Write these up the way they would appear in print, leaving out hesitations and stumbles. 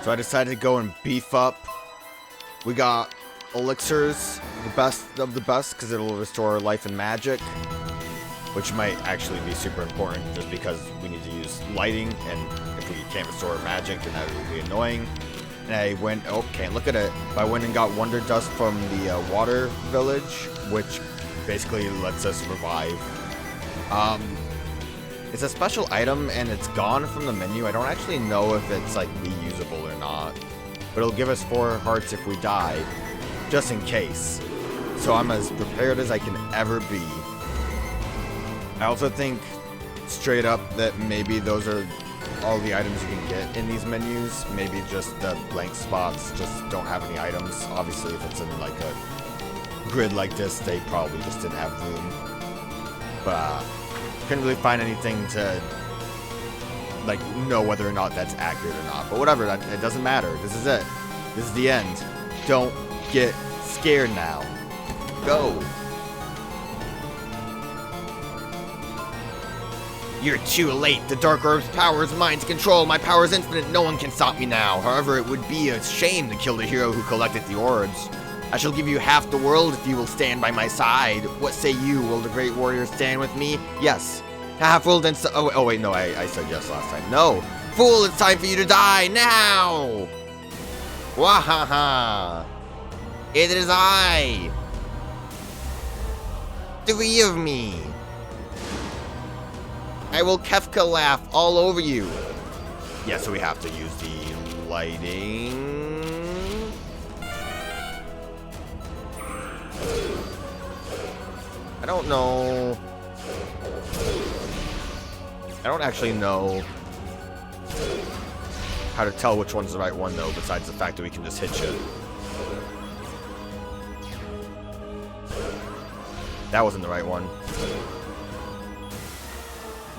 So I decided to go and beef up. We got elixirs, the best of the best, because it'll restore life and magic, which might actually be super important just because we need to use lighting, and if we can't restore magic, then that would be annoying. And I went, oh, can't look at it. I went and got Wonder Dust from the water village, which basically lets us revive. It's a special item, and it's gone from the menu. I don't actually know if it's, like, reusable or not. But it'll give us 4 hearts if we die, just in case. So I'm as prepared as I can ever be. I also think, straight up, that maybe those are all the items you can get in these menus. Maybe just the blank spots just don't have any items. Obviously, if it's in, like, a grid like this, they probably just didn't have room. But, couldn't really find anything to, like, know whether or not that's accurate or not. But whatever, it doesn't matter. This is it. This is the end. Don't get scared now. Go. You're too late. The Dark Orb's power is mine to control. My power is infinite. No one can stop me now. However, it would be a shame to kill the hero who collected the orbs. I shall give you half the world if you will stand by my side. What say you? Will the great warrior stand with me? Yes. Half world and oh wait, no, I said yes last time. No. Fool, it's time for you to die now. Wahaha. It is I. 3 of me. I will Kefka laugh all over you. Yeah, so we have to use the lighting. I don't know. I don't actually know how to tell which one's the right one, though, besides the fact that we can just hit you. That wasn't the right one.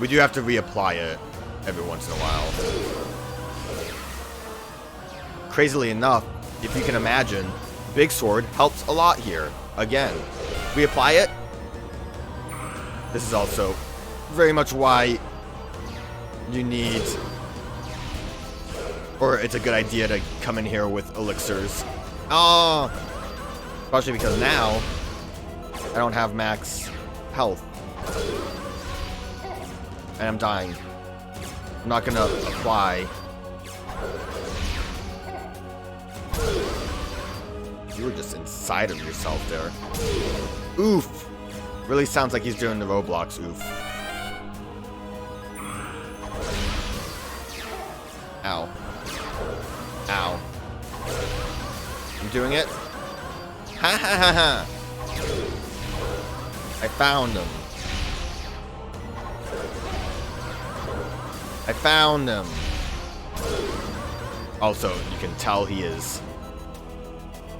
We do have to reapply it every once in a while. Crazily enough, if you can imagine, Big Sword helps a lot here. Again, reapply it. This is also very much why you need, or it's a good idea to come in here with elixirs. Oh, especially because now I don't have max health. And I'm dying. I'm not gonna apply. You were just inside of yourself there. Oof. Really sounds like he's doing the Roblox oof. Ow. Ow. I'm doing it. Ha ha ha ha. I found him. I found him. Also, you can tell he is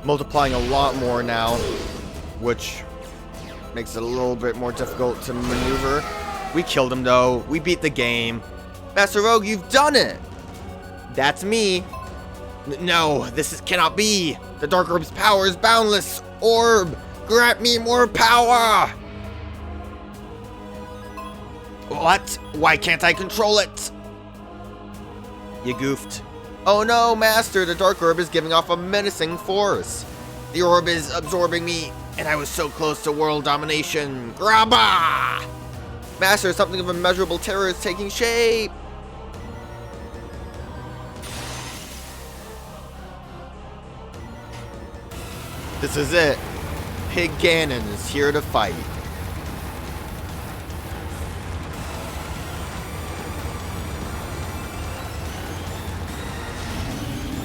multiplying a lot more now, which makes it a little bit more difficult to maneuver. We killed him, though. We beat the game. Master Rogue, you've done it! That's me. No, this cannot be. The Dark Orb's power is boundless. Orb, grant me more power! What? Why can't I control it? You goofed. Oh no, Master, the Dark Orb is giving off a menacing force. The orb is absorbing me, and I was so close to world domination. Grabba! Master, something of immeasurable terror is taking shape. This is it. Pig Ganon is here to fight.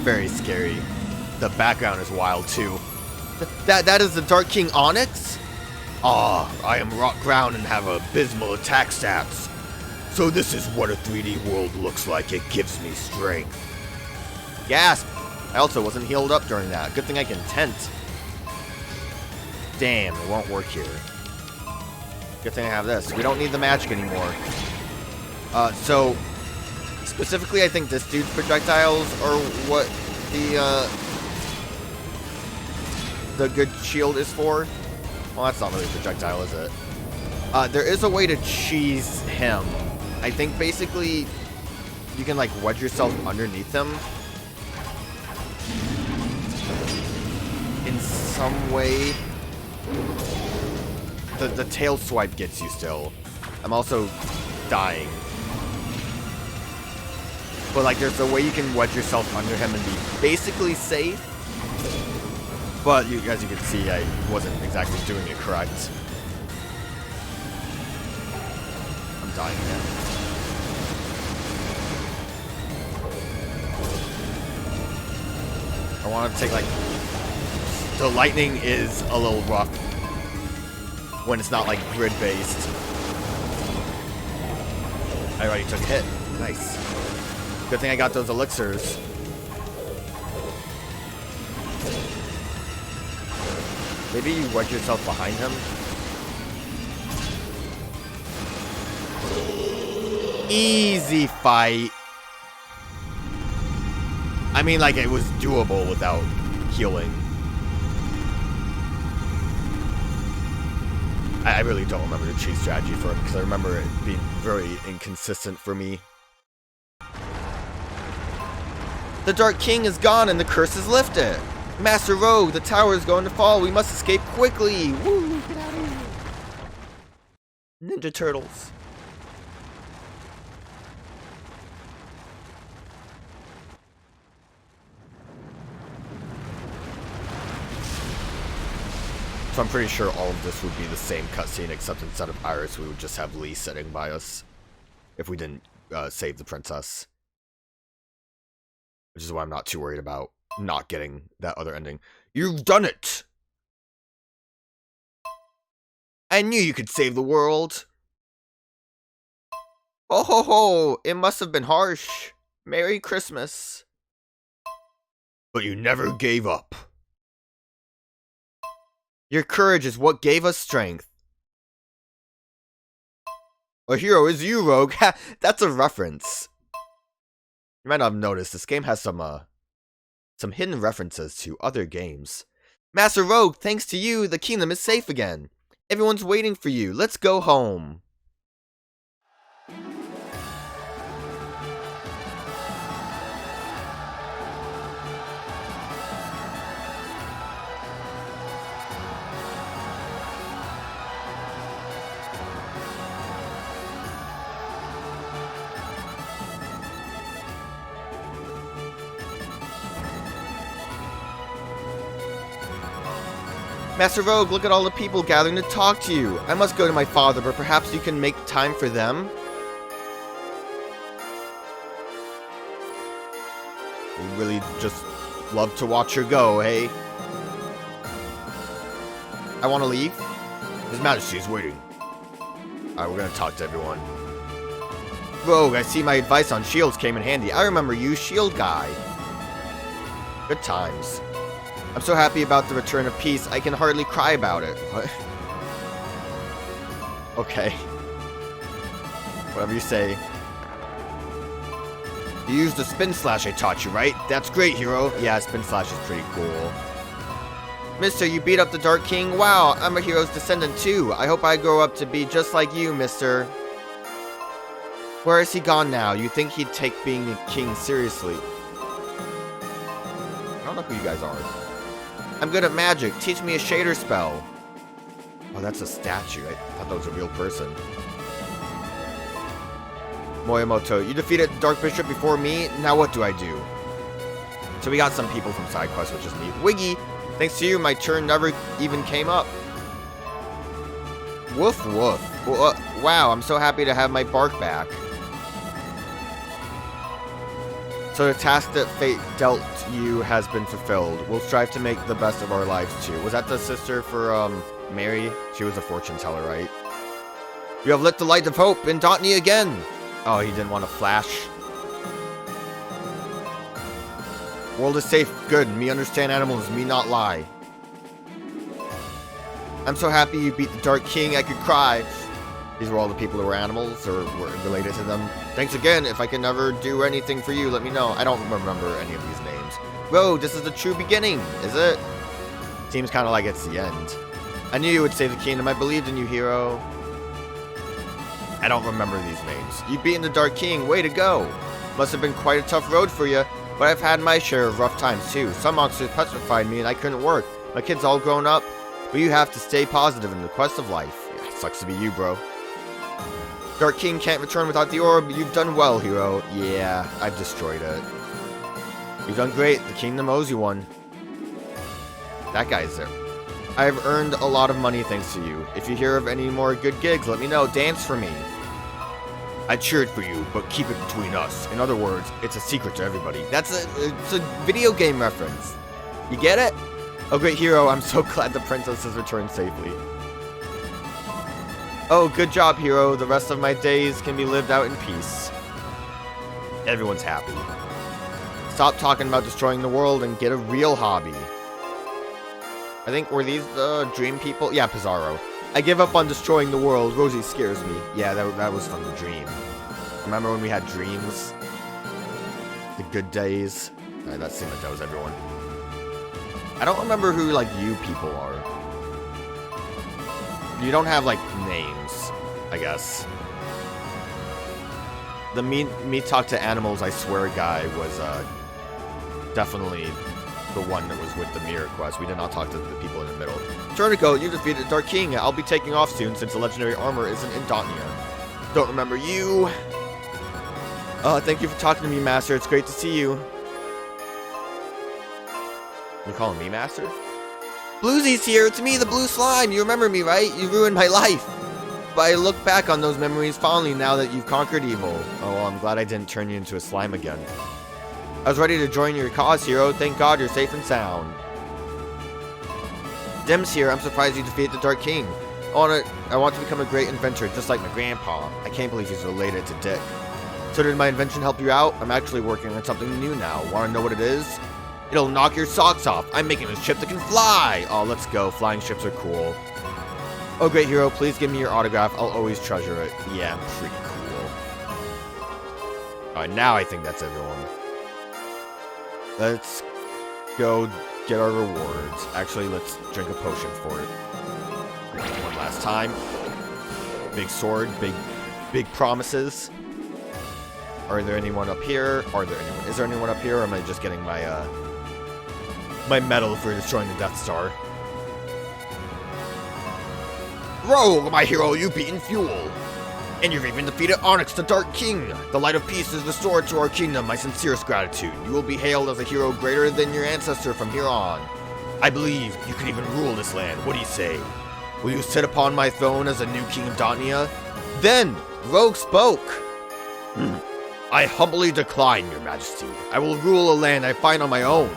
Very scary. The background is wild too. That is the Dark King Onyx? Ah, I am rock ground and have abysmal attack stats. So this is what a 3D world looks like. It gives me strength. Gasp! I also wasn't healed up during that. Good thing I can tent. Damn, it won't work here. Good thing I have this. We don't need the magic anymore. So specifically, I think this dude's projectiles are what the good shield is for. Well, that's not really a projectile, is it? There is a way to cheese him. I think basically you can like wedge yourself underneath him in some way. The tail swipe gets you still. I'm also dying. But like there's a way you can wedge yourself under him and be basically safe. But as you can see, I wasn't exactly doing it correct. I'm dying now. I want to take like... The lightning is a little rough when it's not like grid based. I already took a hit. Nice. Good thing I got those elixirs. Maybe you wedge yourself behind him. Easy fight. I mean, like, it was doable without healing. I really don't remember the cheat strategy for him, because I remember it being very inconsistent for me. The Dark King is gone and the curse is lifted. Master Rogue, the tower is going to fall. We must escape quickly. Woo, get out of here. Ninja Turtles. So I'm pretty sure all of this would be the same cutscene, except instead of Iris, we would just have Lee sitting by us if we didn't save the princess. Which is why I'm not too worried about not getting that other ending. You've done it! I knew you could save the world. Oh ho ho! It must have been harsh. Merry Christmas. But you never gave up. Your courage is what gave us strength. A hero is you, Rogue. Ha! That's a reference. You might not have noticed, this game has some hidden references to other games. Master Rogue, thanks to you, the kingdom is safe again. Everyone's waiting for you. Let's go home. Master Rogue, look at all the people gathering to talk to you. I must go to my father, but perhaps you can make time for them? We really just love to watch her go, hey? I want to leave. His Majesty is waiting. Alright, we're gonna talk to everyone. Rogue, I see my advice on shields came in handy. I remember you, shield guy. Good times. I'm so happy about the return of peace, I can hardly cry about it. What? Okay. Whatever you say. You used the spin slash I taught you, right? That's great, hero. Yeah, spin slash is pretty cool. Mister, you beat up the Dark King? Wow, I'm a hero's descendant too. I hope I grow up to be just like you, mister. Where is he gone now? You think he'd take being a king seriously? I don't know who you guys are. I'm good at magic. Teach me a shader spell. Oh, that's a statue. I thought that was a real person. Moyamoto, you defeated Dark Bishop before me. Now what do I do? So we got some people from side quests, which is neat. Wiggy, thanks to you, my turn never even came up. Woof woof. Wow, I'm so happy to have my bark back. So the task that fate dealt you has been fulfilled. We'll strive to make the best of our lives too. Was that the sister for Mary? She was a fortune teller, right? You have lit the light of hope in Dotnia again. Oh, he didn't want to flash. World is safe. Good. Me understand animals. Me not lie. I'm so happy you beat the Dark King. I could cry. These were all the people who were animals or were related to them. Thanks again. If I can ever do anything for you, let me know. I don't remember any of these names. Rogue, this is the true beginning, is it? Seems kind of like it's the end. I knew you would save the kingdom. I believed in you, hero. I don't remember these names. You've beaten the Dark King. Way to go. Must have been quite a tough road for you, but I've had my share of rough times too. Some monsters petrified me and I couldn't work. My kid's all grown up, but you have to stay positive in the quest of life. Yeah, sucks to be you, bro. Dark King can't return without the orb. You've done well, hero. Yeah, I've destroyed it. You've done great. The kingdom owes you one. That guy's there. I have earned a lot of money thanks to you. If you hear of any more good gigs, let me know. Dance for me. I cheered for you, but keep it between us. In other words, it's a secret to everybody. It's a video game reference. You get it? Oh, great hero. I'm so glad the princess has returned safely. Oh, good job, hero. The rest of my days can be lived out in peace. Everyone's happy. Stop talking about destroying the world and get a real hobby. I think, were these the dream people? Yeah, Pizarro. I give up on destroying the world. Rosie scares me. Yeah, that was from the dream. Remember when we had dreams? The good days? That seemed like that was everyone. I don't remember who, like, you people are. You don't have, like, names, I guess. The me talk to animals, I swear guy was, definitely the one that was with the mirror quest. We did not talk to the people in the middle. Turnico, you defeated Dark King. I'll be taking off soon since the legendary armor isn't in Dotnia. Don't remember you. Thank you for talking to me, Master. It's great to see you. You're calling me Master? Bluesy's here. It's me, the blue slime. You remember me, right? You ruined my life. But I look back on those memories fondly now that you've conquered evil. Oh, well, I'm glad I didn't turn you into a slime again. I was ready to join your cause, hero. Thank God you're safe and sound. Dem's here. I'm surprised you defeated the Dark King. I want to become a great inventor, just like my grandpa. I can't believe he's related to Dick. So did my invention help you out? I'm actually working on something new now. Want to know what it is? It'll knock your socks off. I'm making a ship that can fly. Oh, let's go. Flying ships are cool. Oh, great hero. Please give me your autograph. I'll always treasure it. Yeah, I'm pretty cool. Alright, now I think that's everyone. Let's go get our rewards. Actually, let's drink a potion for it. One last time. Big sword. Big promises. Are there anyone up here? Is there anyone up here, or am I just getting my, my medal for destroying the Death Star? Rogue, my hero, you've beaten Fuelle. And you've even defeated Onyx, the Dark King. The light of peace is restored to our kingdom. My sincerest gratitude. You will be hailed as a hero greater than your ancestor from here on. I believe you can even rule this land. What do you say? Will you sit upon my throne as a new king of Dotnia? Then, Rogue spoke. I humbly decline, your majesty. I will rule a land I find on my own.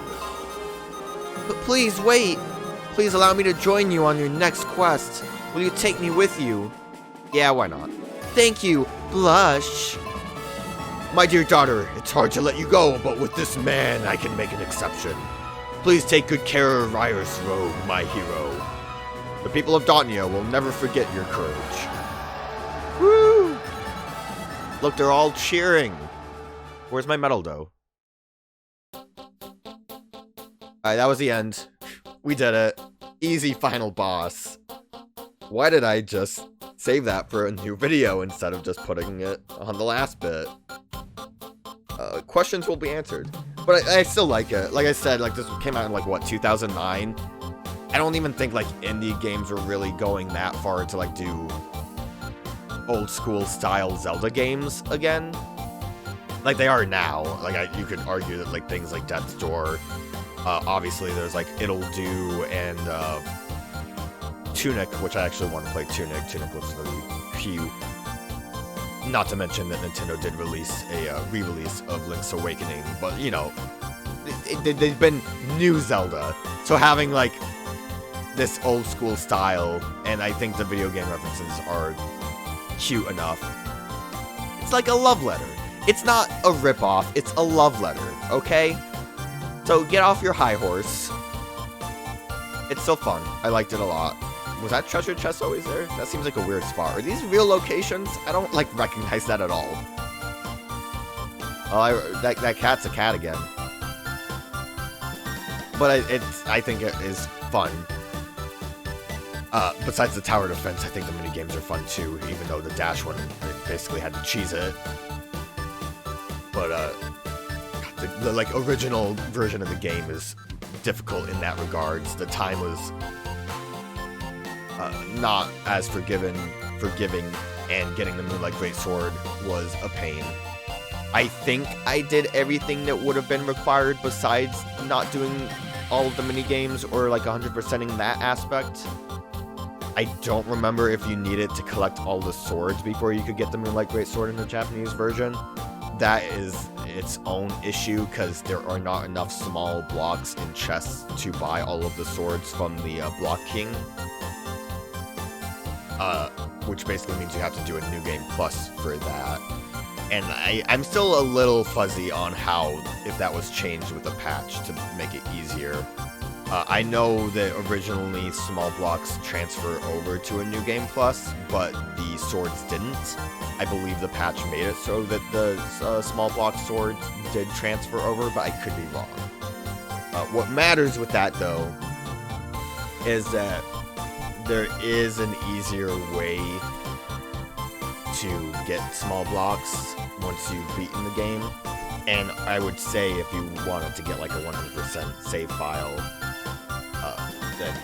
But please, wait. Please allow me to join you on your next quest. Will you take me with you? Yeah, why not? Thank you, Blush. My dear daughter, it's hard to let you go, but with this man, I can make an exception. Please take good care of Iris Rogue, my hero. The people of Dotnia will never forget your courage. Woo! Look, they're all cheering. Where's my medal, though? Alright, that was the end. We did it. Easy final boss. Why did I just save that for a new video instead of just putting it on the last bit? Questions will be answered. But I still like it. Like I said, like this came out in like, what, 2009? I don't even think like indie games were really going that far to like do old school style Zelda games again. Like they are now. Like you could argue that like things like Death's Door, obviously there's like It'll Do and Tunic, which I actually want to play Tunic. Tunic looks really cute. Not to mention that Nintendo did release a re-release of Link's Awakening, but you know, they've been new Zelda. So having like this old school style, and I think the video game references are cute enough. It's like a love letter. It's not a ripoff, it's a love letter, okay? So get off your high horse. It's still fun. I liked it a lot. Was that treasure chest always there? That seems like a weird spot. Are these real locations? I don't, like, recognize that at all. Oh, that cat's a cat again. But I think it is fun. Besides the tower defense, I think the minigames are fun too, even though the dash one, they basically had to cheese it. But, the like, original version of the game is difficult in that regards. The time was not as forgiving, and getting the Moonlight Greatsword was a pain. I think I did everything that would have been required besides not doing all of the mini-games or like 100%ing that aspect. I don't remember if you needed to collect all the swords before you could get the Moonlight Greatsword in the Japanese version. That is its own issue, because there are not enough small blocks in chests to buy all of the swords from the Block King. Which basically means you have to do a New Game Plus for that. And I'm still a little fuzzy on how, if that was changed with a patch to make it easier. I know that originally small blocks transfer over to a New Game Plus, but the swords didn't. I believe the patch made it so that the small block swords did transfer over, but I could be wrong. What matters with that, though, is that there is an easier way to get small blocks once you've beaten the game. And I would say if you wanted to get like a 100% save file, then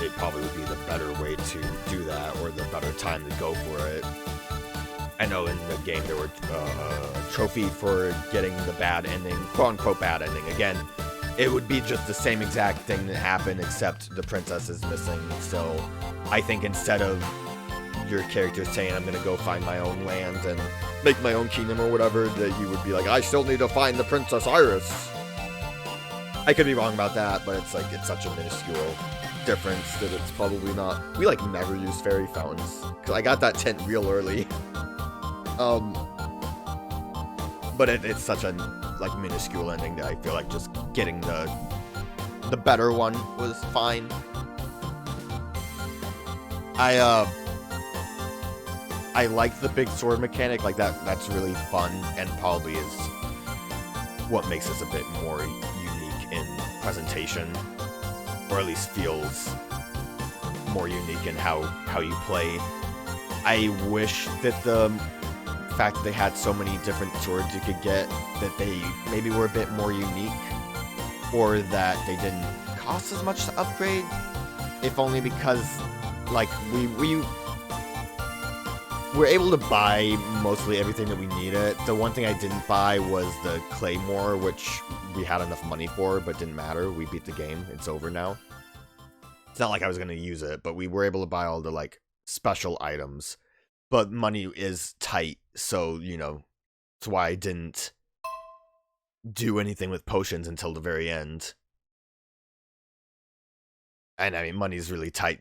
it probably would be the better way to do that, or the better time to go for it. I know in the game there were a trophy for getting the bad ending, quote-unquote bad ending. Again, it would be just the same exact thing that happened, except the princess is missing. So I think instead of your character saying, I'm gonna go find my own land and make my own kingdom or whatever, that you would be like, I still need to find the Princess Iris. I could be wrong about that, but it's like, it's such a minuscule difference that it's probably not. We like never use fairy fountains, because I got that tent real early. But it's such a like minuscule ending that I feel like just getting the better one was fine. I like the big sword mechanic, like that's really fun, and probably is what makes this a bit more unique in presentation, or at least feels more unique in how you play. I wish that the fact that they had so many different swords you could get, that they maybe were a bit more unique, or that they didn't cost as much to upgrade, if only because like we were able to buy mostly everything that we needed. The one thing I didn't buy was the claymore, which we had enough money for, but didn't matter. We beat the game. It's over now. It's not like I was going to use it, but we were able to buy all the like special items. But money is tight, so, you know, that's why I didn't do anything with potions until the very end. And I mean, money's really tight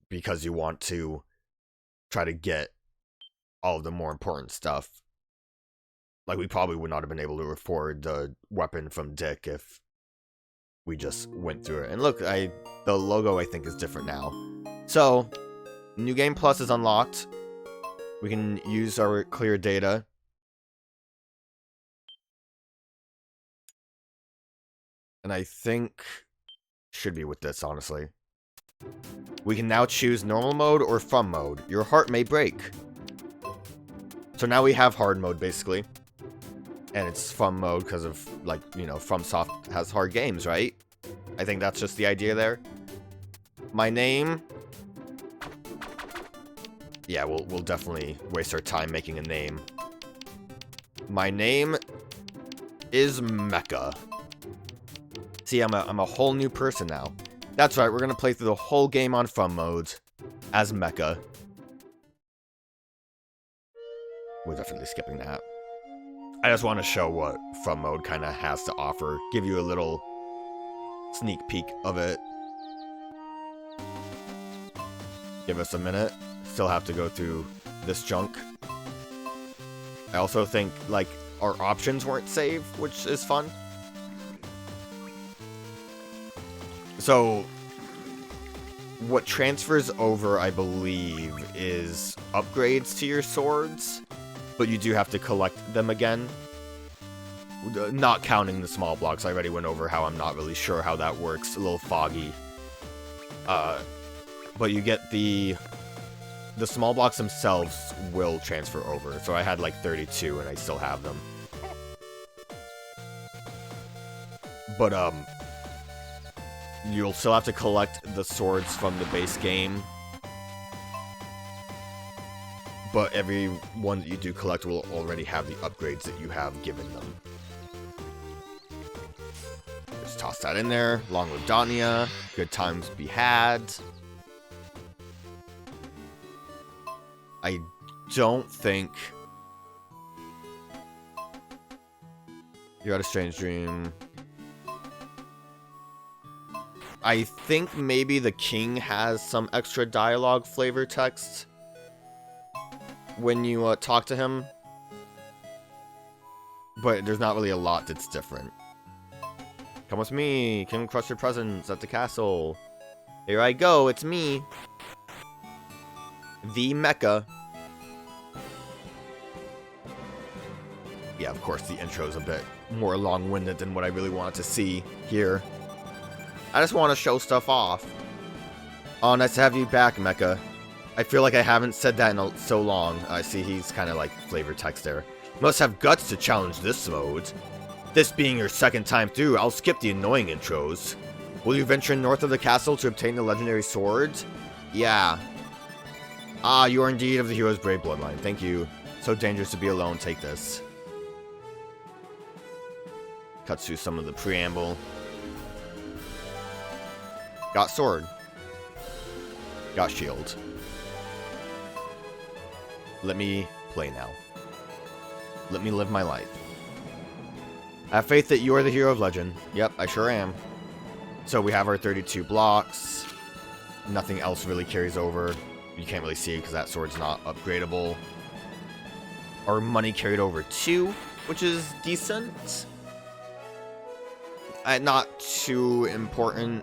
because you want to try to get all of the more important stuff. Like, we probably would not have been able to afford the weapon from Dick if we just went through it. And look, the logo I think is different now. So, New Game Plus is unlocked. We can use our clear data. And I think should be with this, honestly. We can now choose normal mode or fun mode. Your heart may break. So now we have hard mode, basically. And it's fun mode because of, like, you know, FromSoft has hard games, right? I think that's just the idea there. My name... Yeah, we'll definitely waste our time making a name. My name is Mecha. See, I'm a whole new person now. That's right, we're gonna play through the whole game on fun mode as Mecha. We're definitely skipping that. I just want to show what fun mode kind of has to offer. Give you a little sneak peek of it. Give us a minute. Still have to go through this junk. I also think, like, our options weren't saved, which is fun. So, what transfers over, I believe, is upgrades to your swords, but you do have to collect them again. Not counting the small blocks. I already went over how I'm not really sure how that works. A little foggy. But you get the small blocks themselves will transfer over. So I had like 32 and I still have them. You'll still have to collect the swords from the base game. But every one that you do collect will already have the upgrades that you have given them. Just toss that in there, along with Dotnia. Good times be had. I don't think... You had a strange dream. I think maybe the king has some extra dialogue flavor text when you talk to him. But there's not really a lot that's different. Come with me. Come crush your presence at the castle. Here I go. It's me. The Mecha. Yeah, of course, the intro's a bit more long-winded than what I really wanted to see here. I just want to show stuff off. Oh, nice to have you back, Mecha. I feel like I haven't said that in so long. I see he's kind of like flavor text there. Must have guts to challenge this mode. This being your second time through, I'll skip the annoying intros. Will you venture north of the castle to obtain the legendary sword? Yeah. Ah, you are indeed of the hero's brave bloodline. Thank you. So dangerous to be alone. Take this. Cuts through some of the preamble. Got sword. Got shield. Let me play now. Let me live my life. I have faith that you are the hero of legend. Yep, I sure am. So we have our 32 blocks. Nothing else really carries over. You can't really see it because that sword's not upgradable. Our money carried over 2, which is decent. Not too important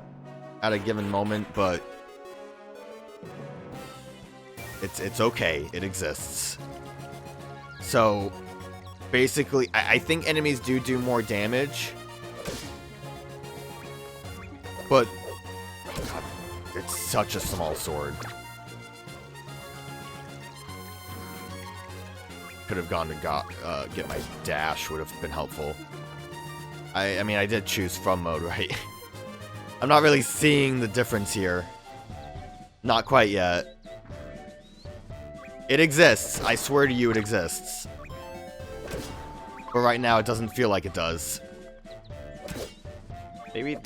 at a given moment, but it's okay. It exists. So basically, I think enemies do more damage, but God, it's such a small sword. Could have gone to get my dash, would have been helpful. I mean, I did choose from mode, right? I'm not really seeing the difference here. Not quite yet. It exists. I swear to you it exists. But right now it doesn't feel like it does. Maybe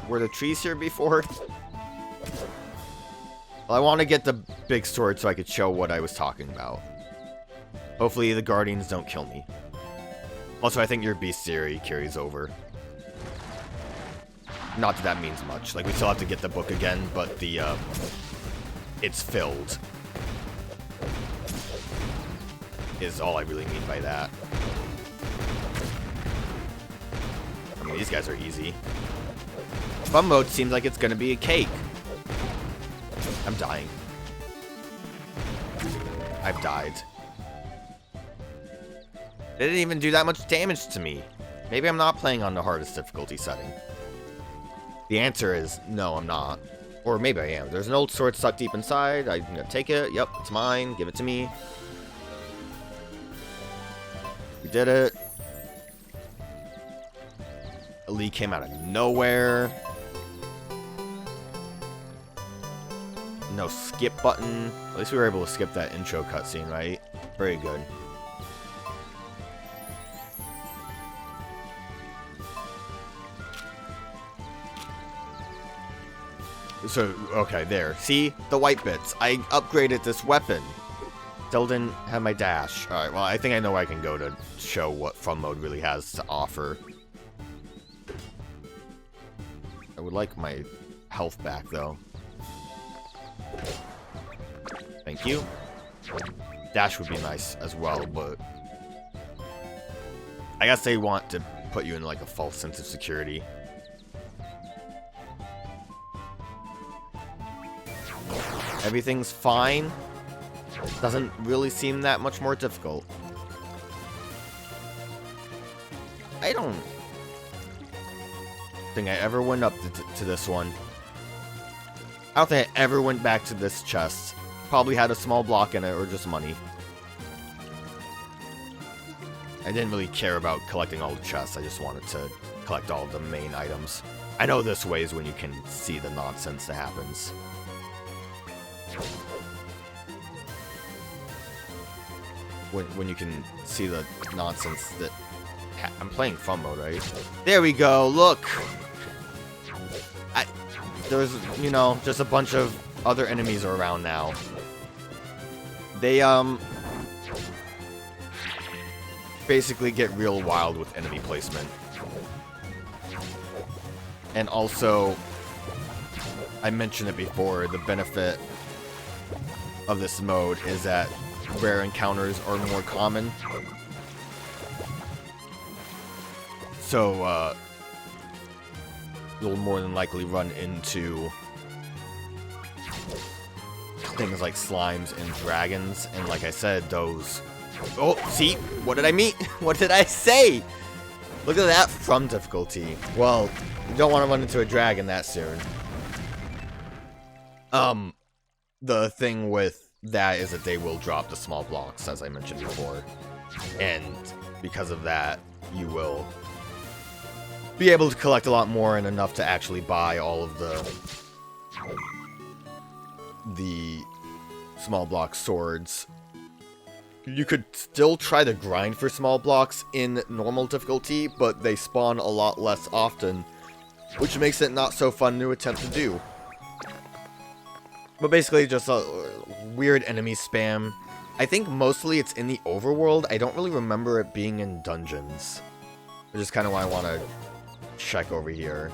were the trees here before? Well, I want to get the big sword so I could show what I was talking about. Hopefully the guardians don't kill me. Also, I think your bestiary carries over. Not that that means much. Like, we still have to get the book again, but the, it's filled. Is all I really mean by that. I mean, these guys are easy. Fun mode seems like it's gonna be a cake. I'm dying. I've died. They didn't even do that much damage to me. Maybe I'm not playing on the hardest difficulty setting. The answer is no, I'm not. Or maybe I am. There's an old sword stuck deep inside. I'm gonna take it. Yep, it's mine. Give it to me. We did it. Elite came out of nowhere. No skip button. At least we were able to skip that intro cutscene, right? Very good. So, okay, there. See? The white bits. I upgraded this weapon. Still didn't have my dash. Alright, well, I think I know where I can go to show what fun mode really has to offer. I would like my health back, though. Thank you. Dash would be nice as well, but I guess they want to put you in like a false sense of security. Everything's fine. Doesn't really seem that much more difficult. I don't think I ever went up to this one. I don't think I ever went back to this chest. Probably had a small block in it or just money. I didn't really care about collecting all the chests. I just wanted to collect all of the main items. I know this way is when you can see the nonsense that happens. When you can see the nonsense that... I'm playing fun mode, right? There we go, look! There's, you know, just a bunch of other enemies around now. They, basically get real wild with enemy placement. And also, I mentioned it before, the benefit of this mode is that rare encounters are more common. So, you'll more than likely run into things like slimes and dragons, and like I said, those... Oh, see? What did I mean? What did I say? Look at that from difficulty. Well, you don't want to run into a dragon that soon. The thing with that is that they will drop the small blocks, as I mentioned before. And because of that, you will be able to collect a lot more and enough to actually buy all of the small block swords. You could still try to grind for small blocks in normal difficulty, but they spawn a lot less often, which makes it not so fun to attempt to do. But basically just a weird enemy spam. I think mostly it's in the overworld. I don't really remember it being in dungeons, which is kind of why I want to check over here.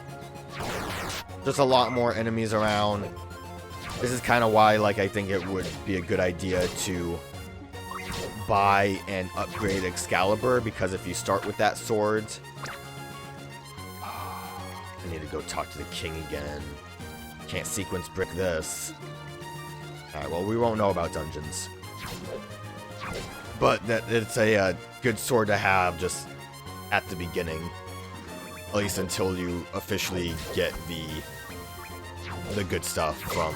Just a lot more enemies around. This is kind of why, like, I think it would be a good idea to buy and upgrade Excalibur, because if you start with that sword... I need to go talk to the king again. Can't sequence brick this. Alright, well, we won't know about dungeons. But that it's a good sword to have just at the beginning. At least until you officially get the good stuff from...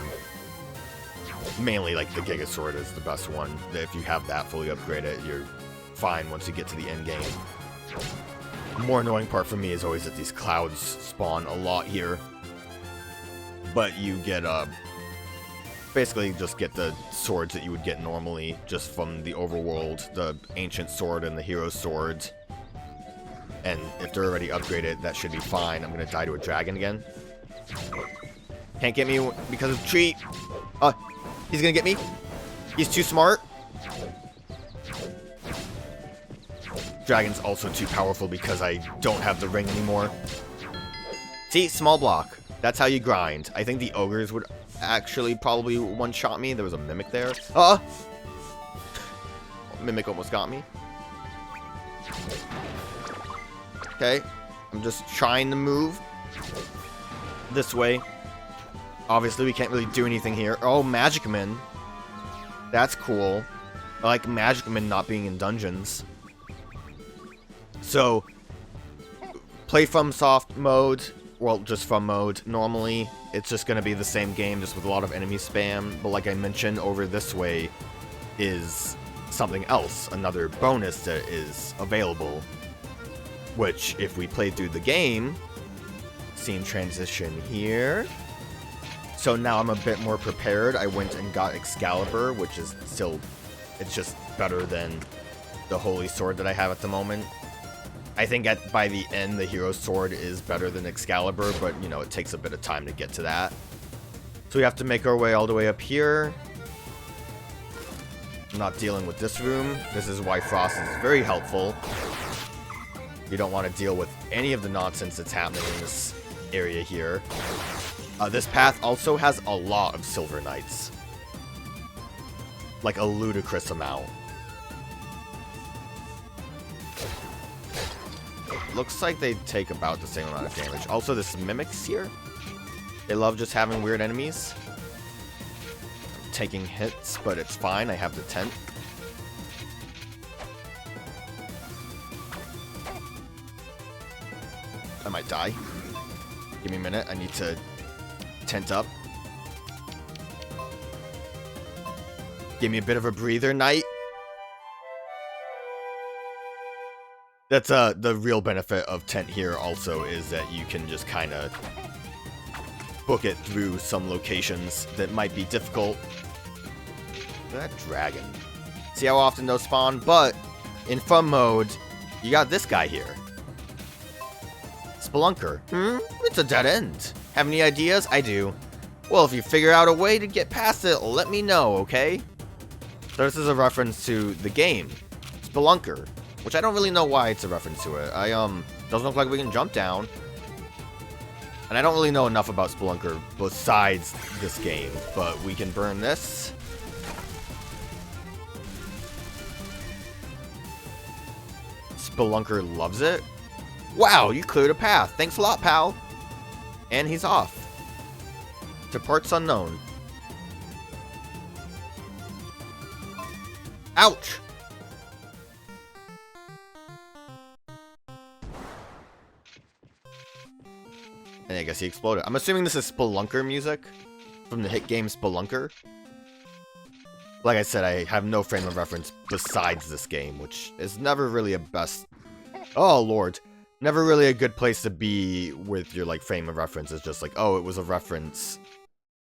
Mainly, like, the Giga Sword is the best one. If you have that fully upgraded, you're fine once you get to the end game. The more annoying part for me is always that these clouds spawn a lot here. But you get, basically just get the swords that you would get normally just from the overworld. The Ancient Sword and the Hero Sword. And if they're already upgraded, that should be fine. I'm gonna die to a dragon again. Can't get me because of tree. He's gonna get me. He's too smart. Dragon's also too powerful because I don't have the ring anymore. See, small block. That's how you grind. I think the ogres would actually probably one-shot me. There was a mimic there. Mimic almost got me. Okay. I'm just trying to move this way. Obviously, we can't really do anything here. Oh, Magicman. That's cool. I like Magicman not being in dungeons. So, play Fromsoft mode. Well, just from mode. Normally, it's just going to be the same game, just with a lot of enemy spam. But like I mentioned, over this way is something else. Another bonus that is available. Which, if we play through the game... Scene transition here... So now I'm a bit more prepared. I went and got Excalibur, which is still... It's just better than the Holy Sword that I have at the moment. I think by the end, the Hero Sword is better than Excalibur, but, you know, it takes a bit of time to get to that. So we have to make our way all the way up here. I'm not dealing with this room. This is why Frost is very helpful. You don't want to deal with any of the nonsense that's happening in this area here. This path also has a lot of Silver Knights. Like a ludicrous amount. Looks like they take about the same amount of damage. Also, this Mimics here. They love just having weird enemies. I'm taking hits, but it's fine. I have the tent. I might die. Give me a minute. I need to tent up. Give me a bit of a breather, Knight. That's the real benefit of Tent here also is that you can just kind of book it through some locations that might be difficult. That dragon. See how often those spawn? But in fun mode, you got this guy here. Spelunker. It's a dead end. Have any ideas? I do. Well, if you figure out a way to get past it, let me know, okay? So this is a reference to the game, Spelunker, which I don't really know why it's a reference to it. Doesn't look like we can jump down. And I don't really know enough about Spelunker besides this game, but we can burn this. Spelunker loves it. Wow, you cleared a path. Thanks a lot, pal. And he's off. To parts unknown. Ouch! And I guess he exploded. I'm assuming this is Spelunker music from the hit game Spelunker. Like I said, I have no frame of reference besides this game, which is never really a best... Oh, Lord. Never really a good place to be with your, like, frame of reference. It's just like, oh, it was a reference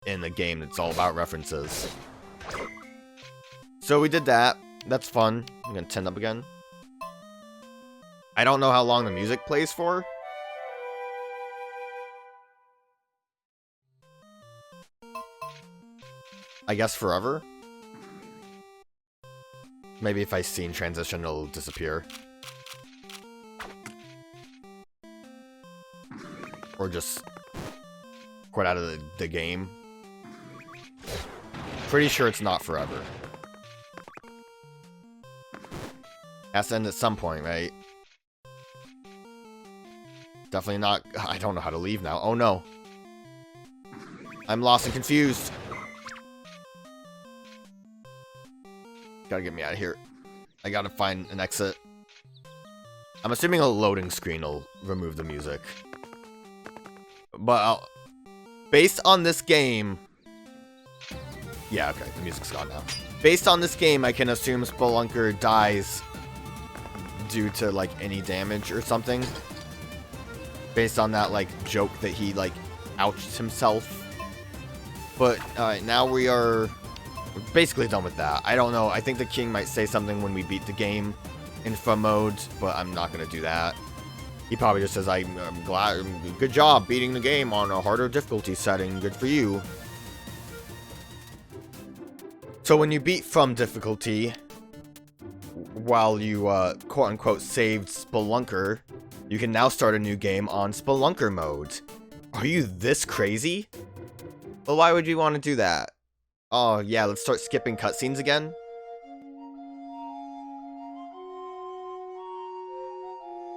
in a game that's all about references. So we did that. That's fun. I'm gonna 10 up again. I don't know how long the music plays for. I guess forever. Maybe if I scene transition, it'll disappear. Or just quit out of the game. Pretty sure it's not forever. Has to end at some point, right? Definitely not. I don't know how to leave now. Oh no. I'm lost and confused. Gotta get me out of here. I gotta find an exit. I'm assuming a loading screen will remove the music. But based on this game... Yeah, okay, the music's gone now. Based on this game, I can assume Spelunker dies due to, like, any damage or something. Based on that, like, joke that he, like, ouched himself. But, alright, now we're basically done with that. I don't know. I think the king might say something when we beat the game in fun mode, but I'm not going to do that. He probably just says, I'm glad, good job beating the game on a harder difficulty setting. Good for you. So when you beat from difficulty, while you, quote-unquote, saved Spelunker, you can now start a new game on Spelunker mode. Are you this crazy? Well, why would you want to do that? Oh, yeah, let's start skipping cutscenes again.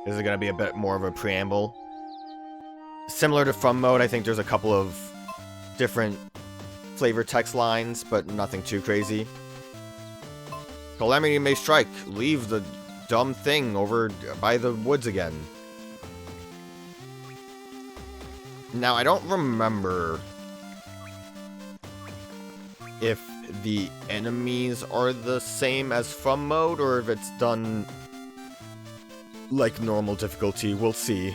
This is going to be a bit more of a preamble. Similar to From mode, I think there's a couple of different flavor text lines, but nothing too crazy. Calamity may strike. Leave the dumb thing over by the woods again. Now, I don't remember if the enemies are the same as From mode, or if it's done like normal difficulty. We'll see.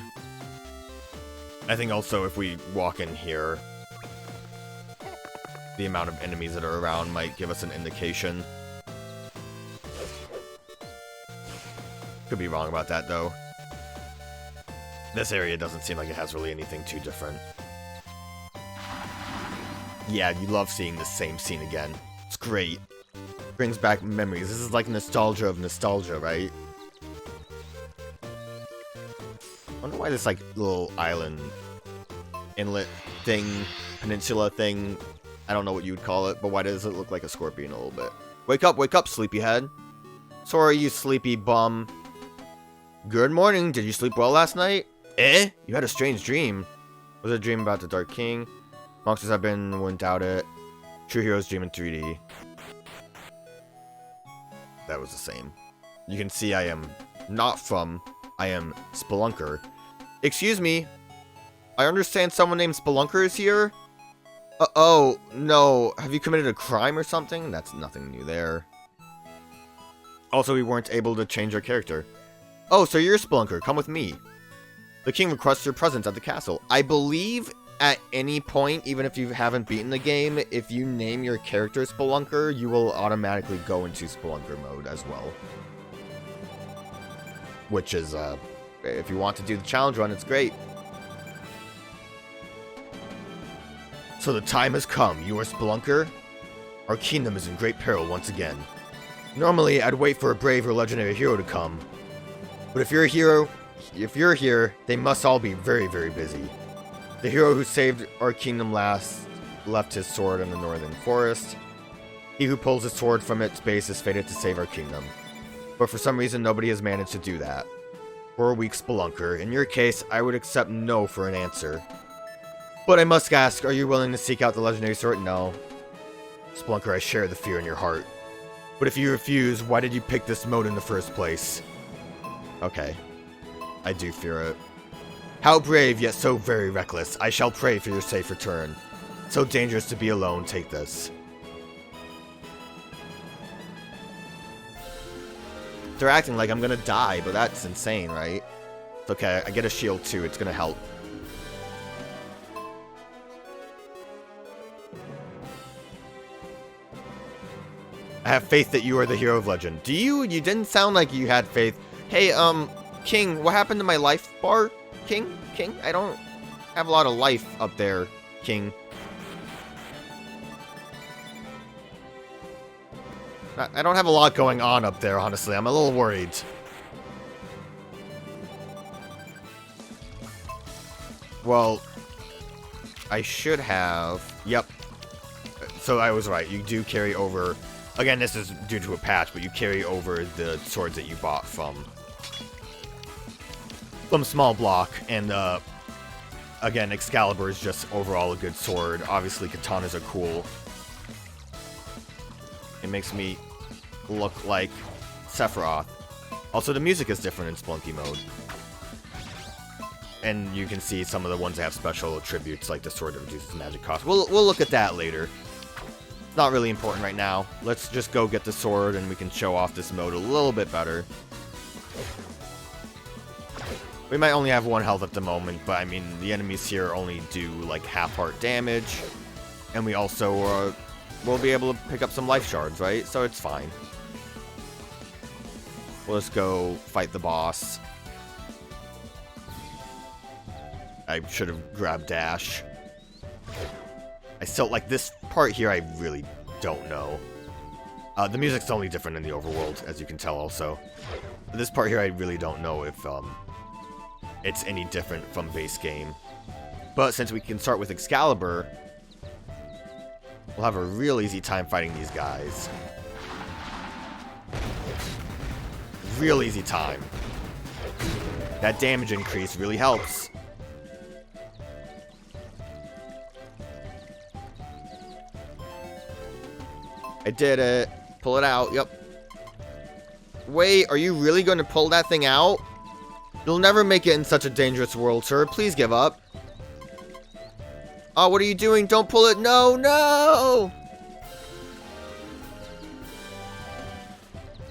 I think also if we walk in here, the amount of enemies that are around might give us an indication. Could be wrong about that, though. This area doesn't seem like it has really anything too different. Yeah, you love seeing the same scene again. It's great. Brings back memories. This is like nostalgia of nostalgia, right? I wonder why this, like, little island inlet thing, peninsula thing, I don't know what you would call it, but why does it look like a scorpion a little bit? Wake up, sleepyhead. Sorry, you sleepy bum. Good morning. Did you sleep well last night? Eh? You had a strange dream. Was it a dream about the Dark King? Monsters have been, wouldn't doubt it. True heroes dream in 3D. That was the same. You can see I am not from, I am Spelunker. Excuse me. I understand someone named Spelunker is here? Oh, no. Have you committed a crime or something? That's nothing new there. Also, we weren't able to change our character. Oh, so you're a Spelunker. Come with me. The king requests your presence at the castle. I believe at any point, even if you haven't beaten the game, if you name your character Spelunker, you will automatically go into Spelunker mode as well. Which is, if you want to do the challenge run, it's great. So the time has come. You are Spelunker? Our kingdom is in great peril once again. Normally, I'd wait for a brave or legendary hero to come. But if you're here, they must all be very, very busy. The hero who saved our kingdom last left his sword in the northern forest. He who pulls his sword from its base is fated to save our kingdom. But for some reason, nobody has managed to do that. For a weak Spelunker, in your case, I would accept no for an answer. But I must ask, are you willing to seek out the legendary sword? No. Spelunker, I share the fear in your heart. But if you refuse, why did you pick this mode in the first place? Okay. I do fear it. How brave, yet so very reckless. I shall pray for your safe return. So dangerous to be alone, take this. They're acting like I'm gonna die, but that's insane, right? It's okay, I get a shield too, it's gonna help. I have faith that you are the hero of legend. Do you? You didn't sound like you had faith. Hey, King, what happened to my life bar? King? I don't have a lot of life up there, King. I don't have a lot going on up there, honestly. I'm a little worried. Well, I should have... Yep. So I was right. You do carry over... Again, this is due to a patch, but you carry over the swords that you bought from Small Block, and again, Excalibur is just overall a good sword. Obviously, katanas are cool. It makes me look like Sephiroth. Also, the music is different in Spelunky mode. And you can see some of the ones that have special attributes, like the sword that reduces magic cost. We'll look at that later. Not really important right now. Let's just go get the sword and we can show off this mode a little bit better. We might only have 1 health at the moment, but I mean, the enemies here only do like half-heart damage. And we also will be able to pick up some life shards, right? So it's fine. Let's go fight the boss. I should have grabbed dash. I still, like, this part here, I really don't know. The music's only different in the overworld, as you can tell also. But this part here, I really don't know if it's any different from base game. But since we can start with Excalibur, we'll have a real easy time fighting these guys. Real easy time. That damage increase really helps. I did it. Pull it out. Yep. Wait, are you really going to pull that thing out? You'll never make it in such a dangerous world, sir. Please give up. Oh, what are you doing? Don't pull it. No, no!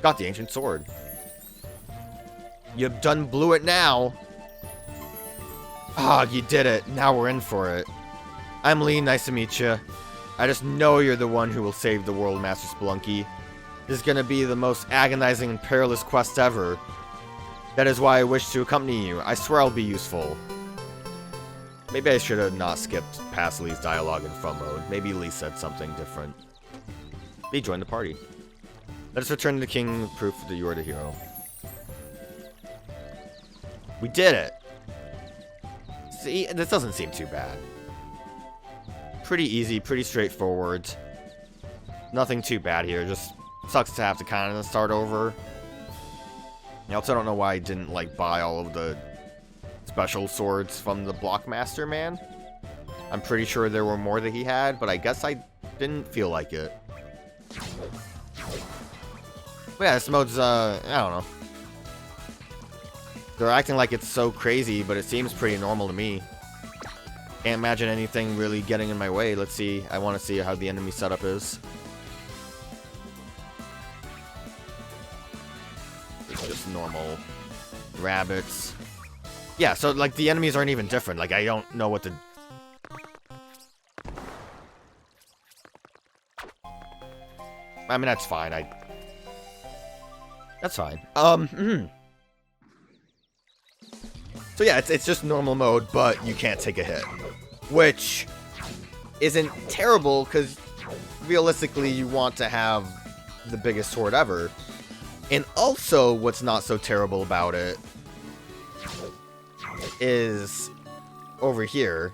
Got the ancient sword. You done blew it now. Ah, you did it. Now we're in for it. I'm Lee. Nice to meet you. I just know you're the one who will save the world, Master Spelunky. This is going to be the most agonizing and perilous quest ever. That is why I wish to accompany you. I swear I'll be useful. Maybe I should have not skipped past Lee's dialogue in From mode. Maybe Lee said something different. Lee joined the party. Let us return to the king, proof that you are the hero. We did it! See, this doesn't seem too bad. Pretty easy, pretty straightforward. Nothing too bad here, just sucks to have to kind of start over. I also don't know why I didn't, like, buy all of the special swords from the Blockmaster man. I'm pretty sure there were more that he had, but I guess I didn't feel like it. But yeah, this mode's, I don't know. They're acting like it's so crazy, but it seems pretty normal to me. Can't imagine anything really getting in my way. Let's see. I want to see how the enemy setup is. It's just normal rabbits. Yeah, so, like, the enemies aren't even different. Like, I don't know what to... I mean, that's fine. That's fine. So yeah, it's just normal mode, but you can't take a hit. Which isn't terrible, because realistically, you want to have the biggest sword ever. And also, what's not so terrible about it is over here.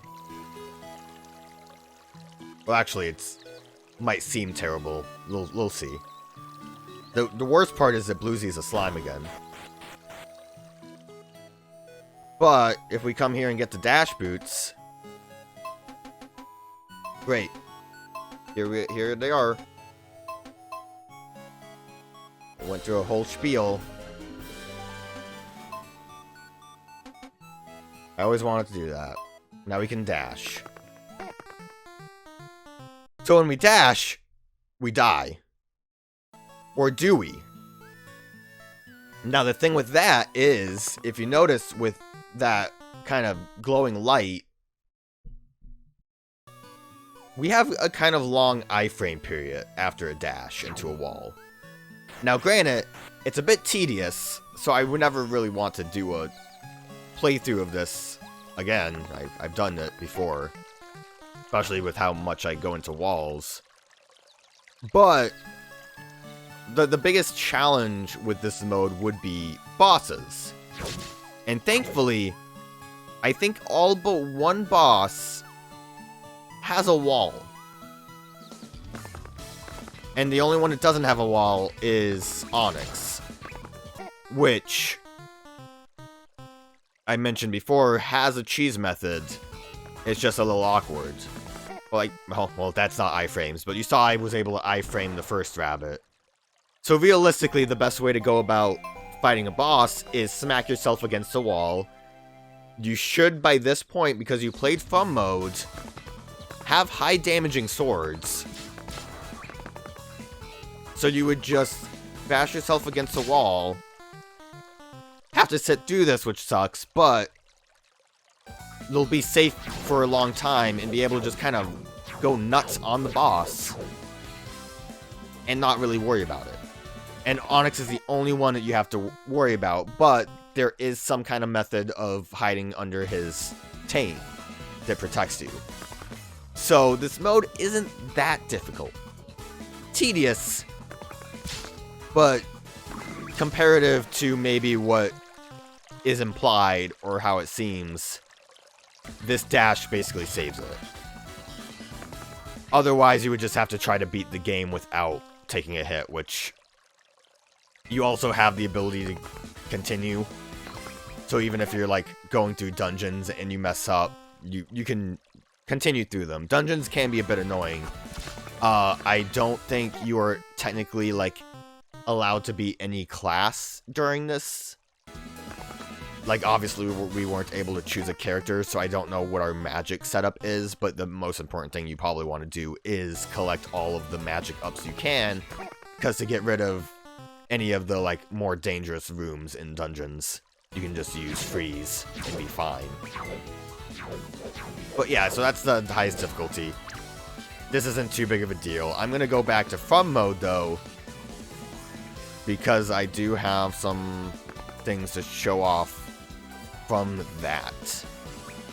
Well, actually, it's might seem terrible. We'll see. The worst part is that Bluesy's a slime again. But if we come here and get the dash boots, great. Here they are. I went through a whole spiel. I always wanted to do that. Now we can dash. So when we dash, we die. Or do we? Now the thing with that is, if you notice with that kind of glowing light, we have a kind of long iframe period after a dash into a wall. Now granted, it's a bit tedious, so I would never really want to do a playthrough of this again. I've done it before, especially with how much I go into walls. But the biggest challenge with this mode would be bosses. And thankfully, I think all but one boss has a wall. And the only one that doesn't have a wall is Onyx, which I mentioned before has a cheese method. It's just a little awkward. Well, that's not iframes, but you saw I was able to iframe the first rabbit. So realistically, the best way to go about fighting a boss is smack yourself against the wall. You should, by this point, because you played From mode, have high damaging swords. So you would just bash yourself against the wall. Have to sit through this, which sucks, but you'll be safe for a long time and be able to just kind of go nuts on the boss and not really worry about it. And Onyx is the only one that you have to worry about, but there is some kind of method of hiding under his taint that protects you. So this mode isn't that difficult. Tedious, but comparative to maybe what is implied or how it seems, this dash basically saves it. Otherwise, you would just have to try to beat the game without taking a hit, which you also have the ability to continue. So even if you're like going through dungeons and you mess up, you can continue through them. Dungeons can be a bit annoying. I don't think you are technically like allowed to be any class during this. Like, obviously, we weren't able to choose a character, so I don't know what our magic setup is, but the most important thing you probably want to do is collect all of the magic ups you can, because to get rid of any of the, like, more dangerous rooms in dungeons, you can just use freeze and be fine. But yeah, so that's the highest difficulty. This isn't too big of a deal. I'm going to go back to From mode, though, because I do have some things to show off from that.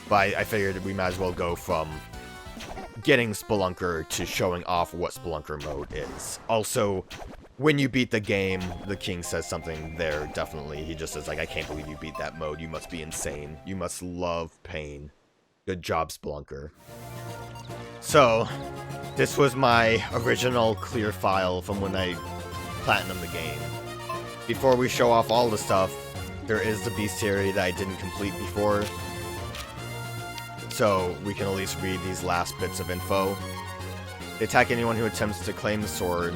But I figured we might as well go from getting Spelunker to showing off what Spelunker mode is. Also, when you beat the game, the king says something there, definitely. He just says, like, I can't believe you beat that mode. You must be insane. You must love pain. Good job, Spelunker. So, this was my original clear file from when I platinumed the game. Before we show off all the stuff, there is the bestiary that I didn't complete before. So, we can at least read these last bits of info. They attack anyone who attempts to claim the sword.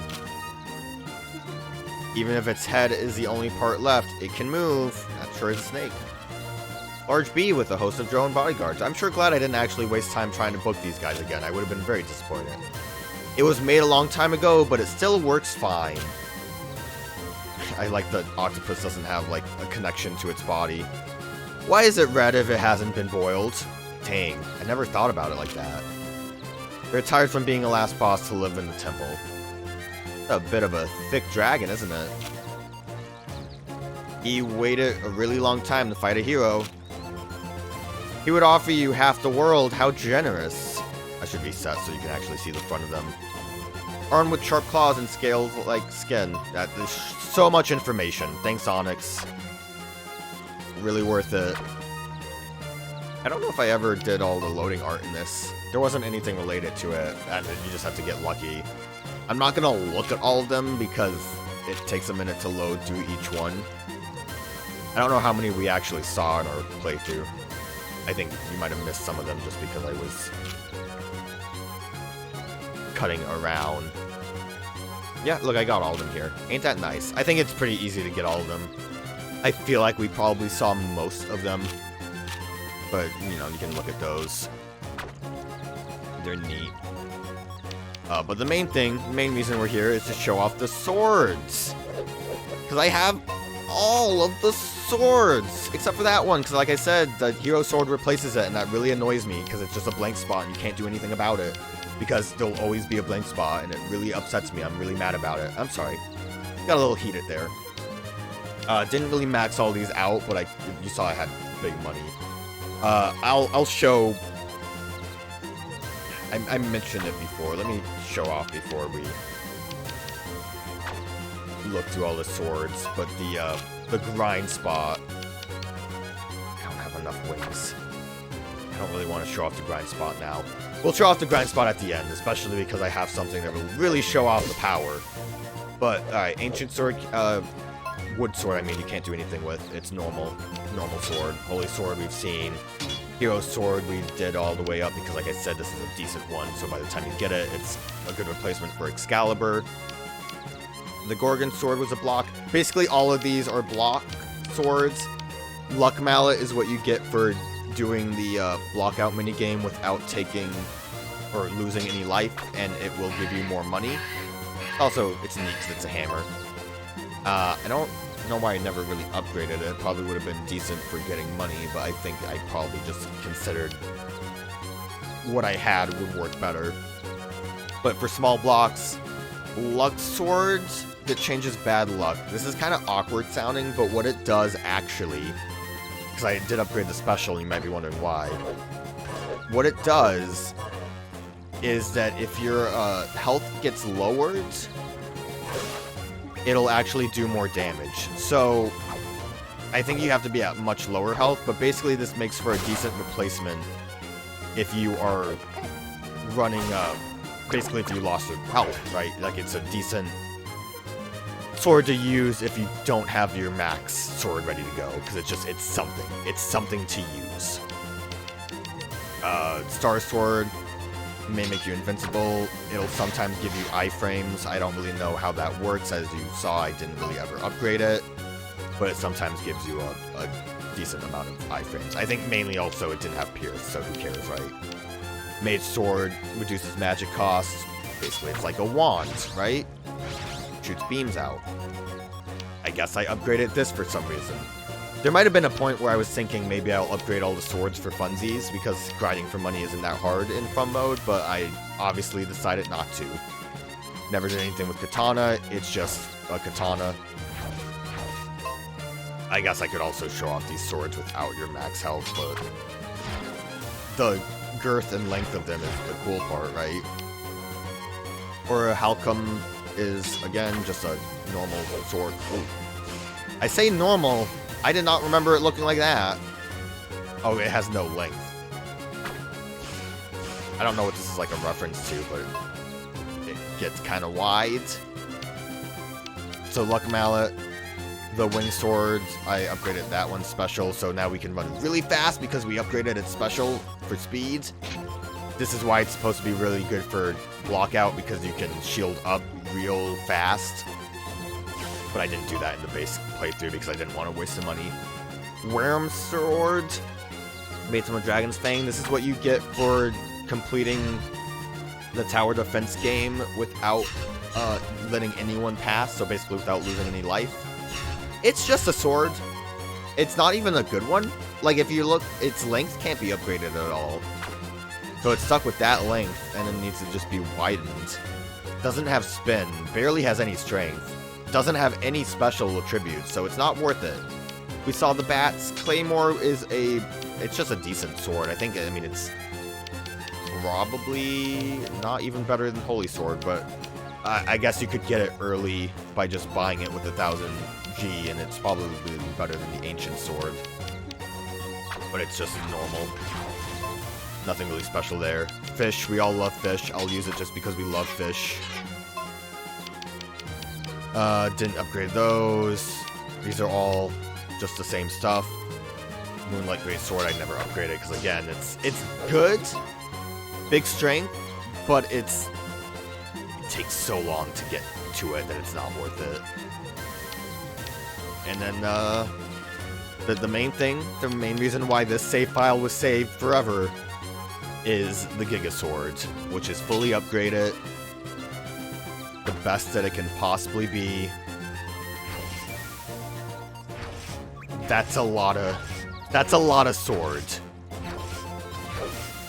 Even if its head is the only part left, it can move. Not sure it's a snake. Large B with a host of drone bodyguards. I'm sure glad I didn't actually waste time trying to book these guys again. I would have been very disappointed. It was made a long time ago, but it still works fine. I like that octopus doesn't have, like, a connection to its body. Why is it red if it hasn't been boiled? Dang, I never thought about it like that. They're tired from being the last boss to live in the temple. A bit of a thick dragon, isn't it? He waited a really long time to fight a hero. He would offer you half the world. How generous. I should reset so you can actually see the front of them. Armed with sharp claws and scales like skin. That is so much information. Thanks, Onyx. Really worth it. I don't know if I ever did all the loading art in this. There wasn't anything related to it, and you just have to get lucky. I'm not gonna look at all of them because it takes a minute to load through each one. I don't know how many we actually saw in our playthrough. I think you might have missed some of them just because I was cutting around. Yeah, look, I got all of them here. Ain't that nice? I think it's pretty easy to get all of them. I feel like we probably saw most of them. But, you know, you can look at those. They're neat. But the main reason we're here is to show off the swords. Because I have all of the swords. Except for that one, because like I said, the hero sword replaces it, and that really annoys me, because it's just a blank spot, and you can't do anything about it. Because there'll always be a blank spot, and it really upsets me. I'm really mad about it. I'm sorry. Got a little heated there. Didn't really max all these out, but you saw I had big money. I'll show... I mentioned it before. Let me show off before we look through all the swords. But the grind spot... I don't have enough wings. I don't really want to show off the grind spot now. We'll show off the grind spot at the end, especially because I have something that will really show off the power. But, alright, ancient sword... wood sword, I mean, you can't do anything with. It's normal sword. Holy sword we've seen. Hero sword we did all the way up because, like I said, this is a decent one. So by the time you get it, it's a good replacement for Excalibur. The Gorgon sword was a block. Basically, all of these are block swords. Luck Mallet is what you get for doing the block out minigame without taking or losing any life, and it will give you more money. Also, it's neat because it's a hammer. I don't know why I never really upgraded it. Probably would have been decent for getting money, but I think I probably just considered what I had would work better. But for small blocks, luck swords that changes bad luck. This is kind of awkward sounding, but what it does actually, because I did upgrade the special, you might be wondering why. What it does is that if your health gets lowered, it'll actually do more damage. So I think you have to be at much lower health, but basically this makes for a decent replacement if you are running, basically if you lost your health, right? Like it's a decent sword to use if you don't have your max sword ready to go, because it's something to use. Star Sword may make you invincible. It'll sometimes give you iframes. I don't really know how that works. As you saw, I didn't really ever upgrade it, but it sometimes gives you a decent amount of iframes. I think mainly also it didn't have Pierce, so who cares, right? Mage Sword reduces magic costs. Basically, it's like a wand, right? Shoots beams out. I guess I upgraded this for some reason. There might have been a point where I was thinking maybe I'll upgrade all the swords for funsies, because grinding for money isn't that hard in fun mode, but I obviously decided not to. Never did anything with katana, it's just a katana. I guess I could also show off these swords without your max health, but the girth and length of them is the cool part, right? Or a halcum is, again, just a normal sword. Ooh. I say normal, I did not remember it looking like that. Oh, it has no length. I don't know what this is like a reference to, but it gets kind of wide. So Luck Mallet, the Wing Swords, I upgraded that one special, so now we can run really fast because we upgraded it special for speed. This is why it's supposed to be really good for block out, because you can shield up real fast. But I didn't do that in the basic playthrough because I didn't want to waste the money. Worm Sword, made from a Dragon's Fang. This is what you get for completing the tower defense game without letting anyone pass, so basically without losing any life. It's just a sword. It's not even a good one. Like, if you look, its length can't be upgraded at all. So it's stuck with that length, and it needs to just be widened. Doesn't have spin, barely has any strength. Doesn't have any special attributes, so it's not worth it. We saw the bats. Claymore is it's just a decent sword. I mean, it's probably not even better than Holy Sword, but I guess you could get it early by just buying it with 1000 G, and it's probably better than the Ancient Sword. But it's just normal. Nothing really special there. Fish, we all love fish. I'll use it just because we love fish. Didn't upgrade those. These are all just the same stuff. Moonlight Great Sword, I never upgraded because, again, it's good. Big strength, but it takes so long to get to it that it's not worth it. And then the main thing, the main reason why this save file was saved forever is the Giga Sword, which is fully upgraded. The best that it can possibly be. That's a lot of sword.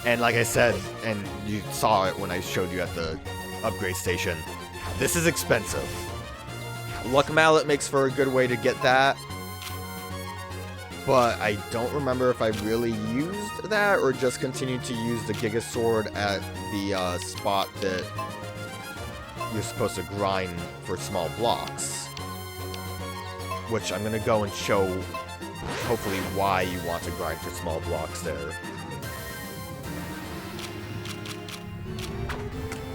And like I said, and you saw it when I showed you at the upgrade station, this is expensive. Luck Mallet makes for a good way to get that, but I don't remember if I really used that or just continued to use the Giga Sword at the spot that you're supposed to grind for small blocks. Which I'm going to go and show, hopefully, why you want to grind for small blocks there.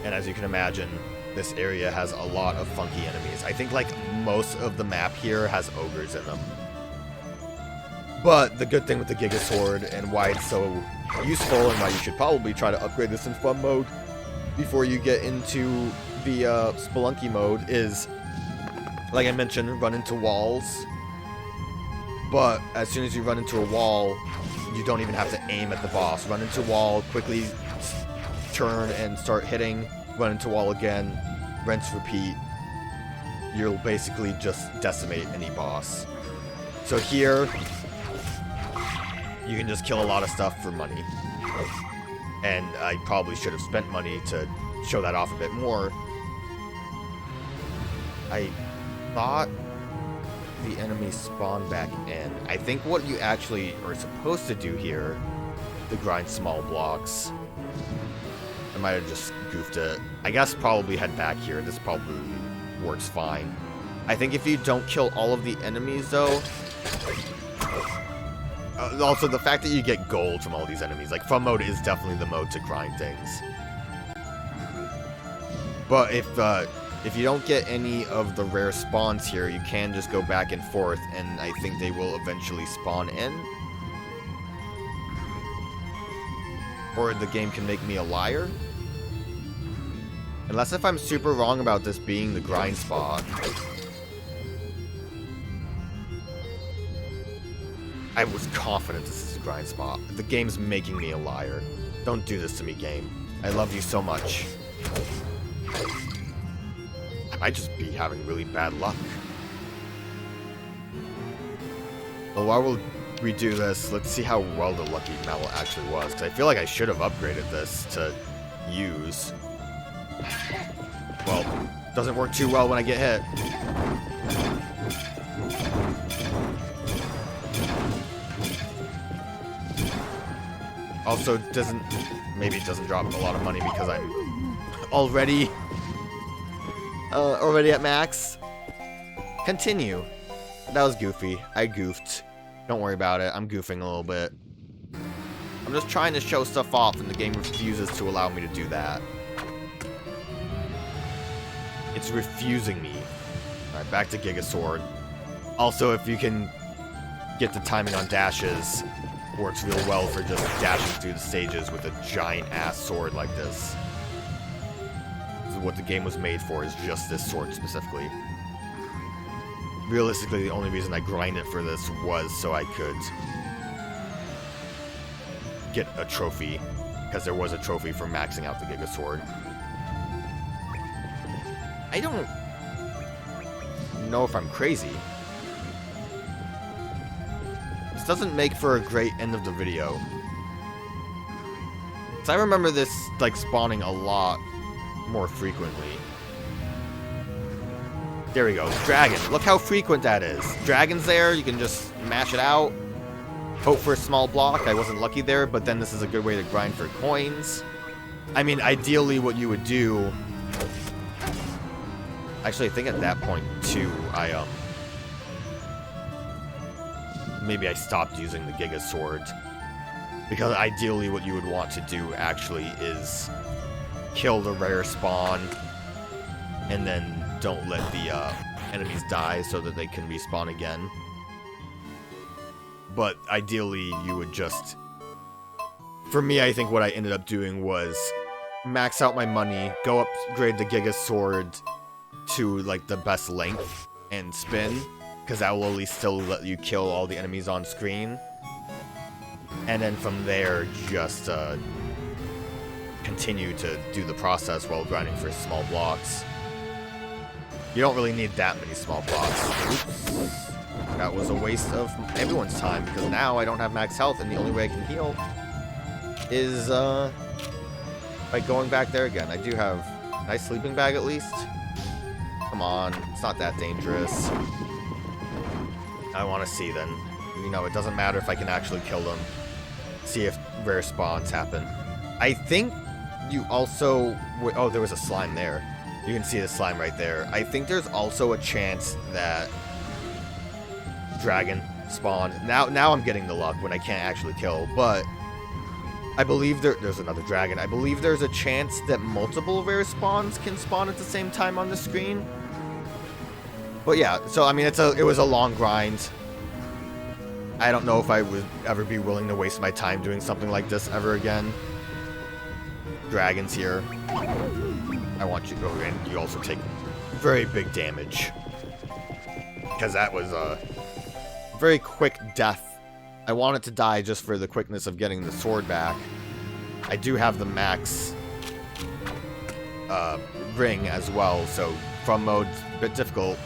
And as you can imagine, this area has a lot of funky enemies. I think, like, most of the map here has ogres in them. But the good thing with the Giga Sword and why it's so useful and why you should probably try to upgrade this in fun mode before you get into the Spelunky mode is, like I mentioned, run into walls. But as soon as you run into a wall, you don't even have to aim at the boss. Run into wall, quickly turn and start hitting, run into wall again, rinse, repeat. You'll basically just decimate any boss. So here, you can just kill a lot of stuff for money. And I probably should have spent money to show that off a bit more. I thought the enemies spawn back in. I think what you actually are supposed to do here, to grind small blocks, I might have just goofed it. I guess probably head back here. This probably works fine. I think if you don't kill all of the enemies, though... also, the fact that you get gold from all these enemies. Like, fun mode is definitely the mode to grind things. But if you don't get any of the rare spawns here, you can just go back and forth, and I think they will eventually spawn in. Or the game can make me a liar. Unless if I'm super wrong about this being the grind spot. I was confident this is a grind spot. The game's making me a liar. Don't do this to me, game. I love you so much. I might just be having really bad luck. Well, while we'll redo this, let's see how well the Lucky Mallet actually was, because I feel like I should have upgraded this to use. Well, doesn't work too well when I get hit. Also, maybe it doesn't drop a lot of money because I'm already at max. Continue. That was goofy. I goofed. Don't worry about it. I'm goofing a little bit. I'm just trying to show stuff off, and the game refuses to allow me to do that. It's refusing me. Alright, back to Giga Sword. Also, if you can get the timing on dashes, works real well for just dashing through the stages with a giant-ass sword like this. This is what the game was made for, is just this sword specifically. Realistically, the only reason I grinded for this was so I could get a trophy, because there was a trophy for maxing out the Giga Sword. I don't know if I'm crazy. This doesn't make for a great end of the video. So I remember this, like, spawning a lot more frequently. There we go. Dragon. Look how frequent that is. Dragon's there. You can just mash it out. Hope for a small block. I wasn't lucky there, but then this is a good way to grind for coins. I mean, ideally what you would do... Actually, I think at that point, too, maybe I stopped using the Giga Sword. Because ideally what you would want to do, actually, is kill the rare spawn, and then don't let the enemies die so that they can respawn again. But ideally, you would just... For me, I think what I ended up doing was max out my money, go upgrade the Giga Sword to, like, the best length, and spin, because that will at least still let you kill all the enemies on screen. And then from there, just continue to do the process while grinding for small blocks. You don't really need that many small blocks. Oops. That was a waste of everyone's time, because now I don't have max health, and the only way I can heal is by going back there again. I do have a nice sleeping bag at least. Come on, it's not that dangerous. I want to see then. You know, it doesn't matter if I can actually kill them. See if rare spawns happen. I think you also... Oh, there was a slime there. You can see the slime right there. I think there's also a chance that dragon spawn. Now I'm getting the luck when I can't actually kill, but I believe there's another dragon. I believe there's a chance that multiple rare spawns can spawn at the same time on the screen. But yeah, so I mean, it was a long grind. I don't know if I would ever be willing to waste my time doing something like this ever again. Dragons here. I want you to go in. You also take very big damage. Because that was a very quick death. I wanted to die just for the quickness of getting the sword back. I do have the max ring as well, so from mode's a bit difficult.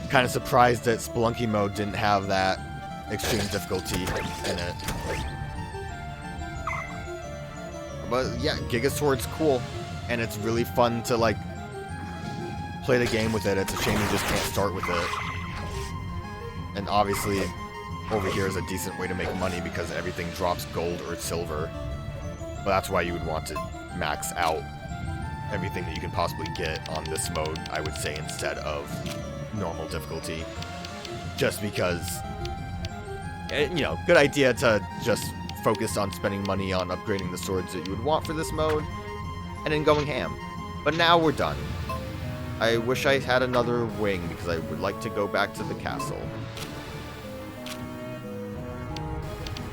Kind of surprised that Spelunky mode didn't have that extreme difficulty in it. But yeah, Giga Sword's cool, and it's really fun to like play the game with it. It's a shame you just can't start with it. And obviously, over here is a decent way to make money because everything drops gold or silver. But that's why you would want to max out everything that you can possibly get on this mode, I would say, instead of normal difficulty. Just because, you know, good idea to just focus on spending money on upgrading the swords that you would want for this mode, and then going ham. But now we're done. I wish I had another wing, because I would like to go back to the castle.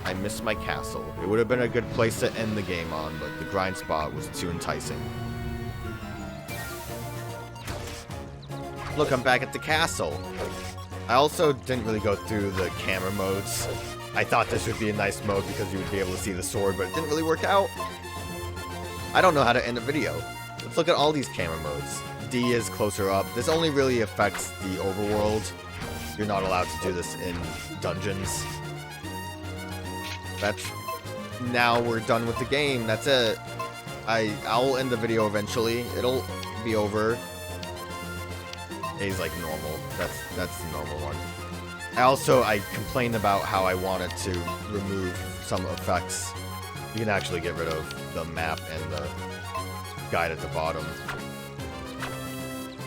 I miss my castle. It would have been a good place to end the game on, but the grind spot was too enticing. Look, I'm back at the castle. I also didn't really go through the camera modes. I thought this would be a nice mode because you would be able to see the sword, but it didn't really work out. I don't know how to end a video. Let's look at all these camera modes. D is closer up. This only really affects the overworld. You're not allowed to do this in dungeons. Now we're done with the game. That's it. I'll end the video eventually. It'll be over. A's like normal. That's the normal one. I complained about how I wanted to remove some effects. You can actually get rid of the map and the guide at the bottom,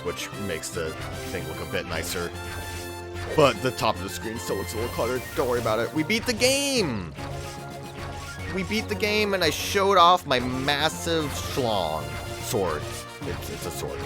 which makes the thing look a bit nicer. But the top of the screen still looks a little cluttered. Don't worry about it. We beat the game! We beat the game, and I showed off my massive schlong. Sword. It's a sword.